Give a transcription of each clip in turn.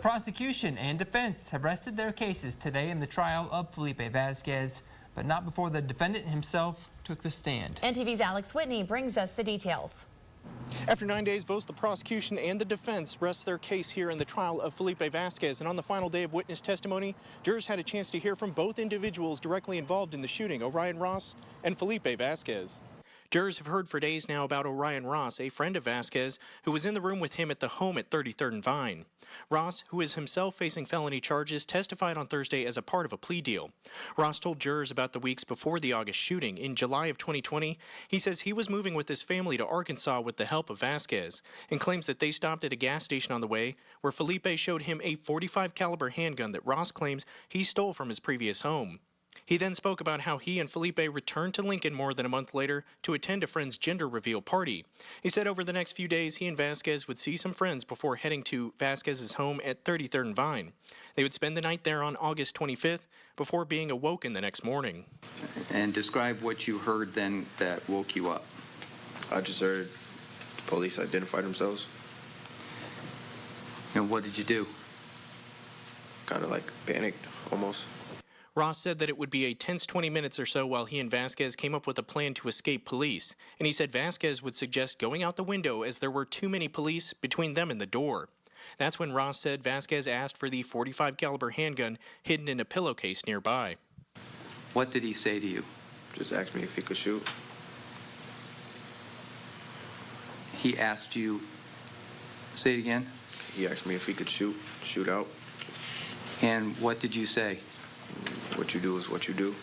prosecution and defense have rested their cases today in the trial of Felipe Vazquez, but not before the defendant himself took the stand. NTV's Alex Whitney brings us the details. After 9 days, both the prosecution and the defense rest their case here in the trial of Felipe Vazquez. And on the final day of witness testimony, jurors had a chance to hear from both individuals directly involved in the shooting, Orion Ross and Felipe Vazquez. Jurors have heard for days now about Orion Ross, a friend of Vazquez, who was in the room with him at the home at 33rd and Vine. Ross, who is himself facing felony charges, testified on Thursday as a part of a plea deal. Ross told jurors about the weeks before the August shooting. In July of 2020, he says he was moving with his family to Arkansas with the help of Vazquez, and claims that they stopped at a gas station on the way where Felipe showed him a .45 caliber handgun that Ross claims he stole from his previous home. He then spoke about how he and Felipe returned to Lincoln more than a month later to attend a friend's gender reveal party. He said over the next few days he and Vazquez would see some friends before heading to Vazquez's home at 33rd and Vine. They would spend the night there on August 25th before being awoken the next morning. And describe what you heard then that woke you up. I just heard the police identify themselves. And what did you do? Kind of like panicked, almost. Ross said that it would be a tense 20 minutes or so while he and Vazquez came up with a plan to escape police. And he said Vazquez would suggest going out the window as there were too many police between them and the door. That's when Ross said Vazquez asked for the .45 caliber handgun hidden in a pillowcase nearby. What did he say to you? Just asked me if he could shoot. He asked you, say it again? He asked me if he could shoot out. And what did you say? What you do is what you do.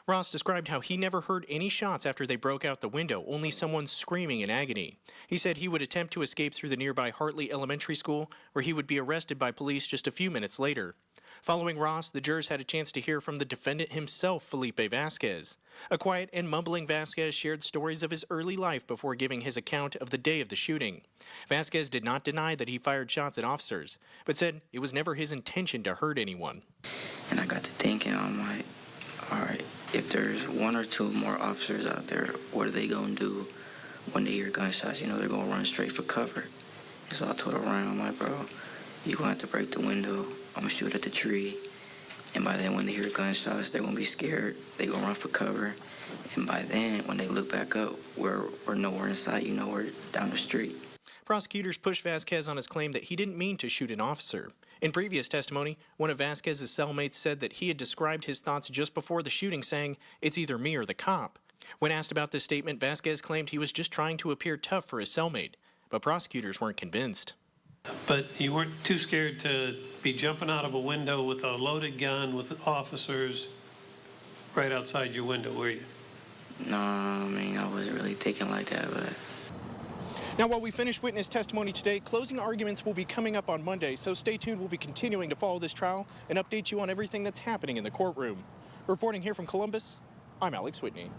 Ross described how he never heard any shots after they broke out the window, only someone screaming in agony. He said he would attempt to escape through the nearby Hartley Elementary School, where he would be arrested by police just a few minutes later. Following Ross, the jurors had a chance to hear from the defendant himself, Felipe Vazquez. A quiet and mumbling Vazquez shared stories of his early life before giving his account of the day of the shooting. Vazquez did not deny that he fired shots at officers, but said it was never his intention to hurt anyone. And I got to thinking, I'm like, all right, if there's one or two more officers out there, what are they going to do when they hear gunshots? You know, they're going to run straight for cover. And so I told Orion, I'm like, bro, you're going to have to break the window. I'm going to shoot at the tree. And by then, when they hear gunshots, they're going to be scared. They're going to run for cover. And by then, when they look back up, we're nowhere in sight. You know, we're down the street. Prosecutors pushed Vazquez on his claim that he didn't mean to shoot an officer. In previous testimony, one of Vazquez's cellmates said that he had described his thoughts just before the shooting, saying, "It's either me or the cop." When asked about this statement, Vazquez claimed he was just trying to appear tough for his cellmate, but prosecutors weren't convinced. But you weren't too scared to be jumping out of a window with a loaded gun with officers right outside your window, were you? No, I mean, I wasn't really thinking like that, but... Now, while we finish witness testimony today, closing arguments will be coming up on Monday, so stay tuned. We'll be continuing to follow this trial and update you on everything that's happening in the courtroom. Reporting here from Columbus, I'm Alex Whitney.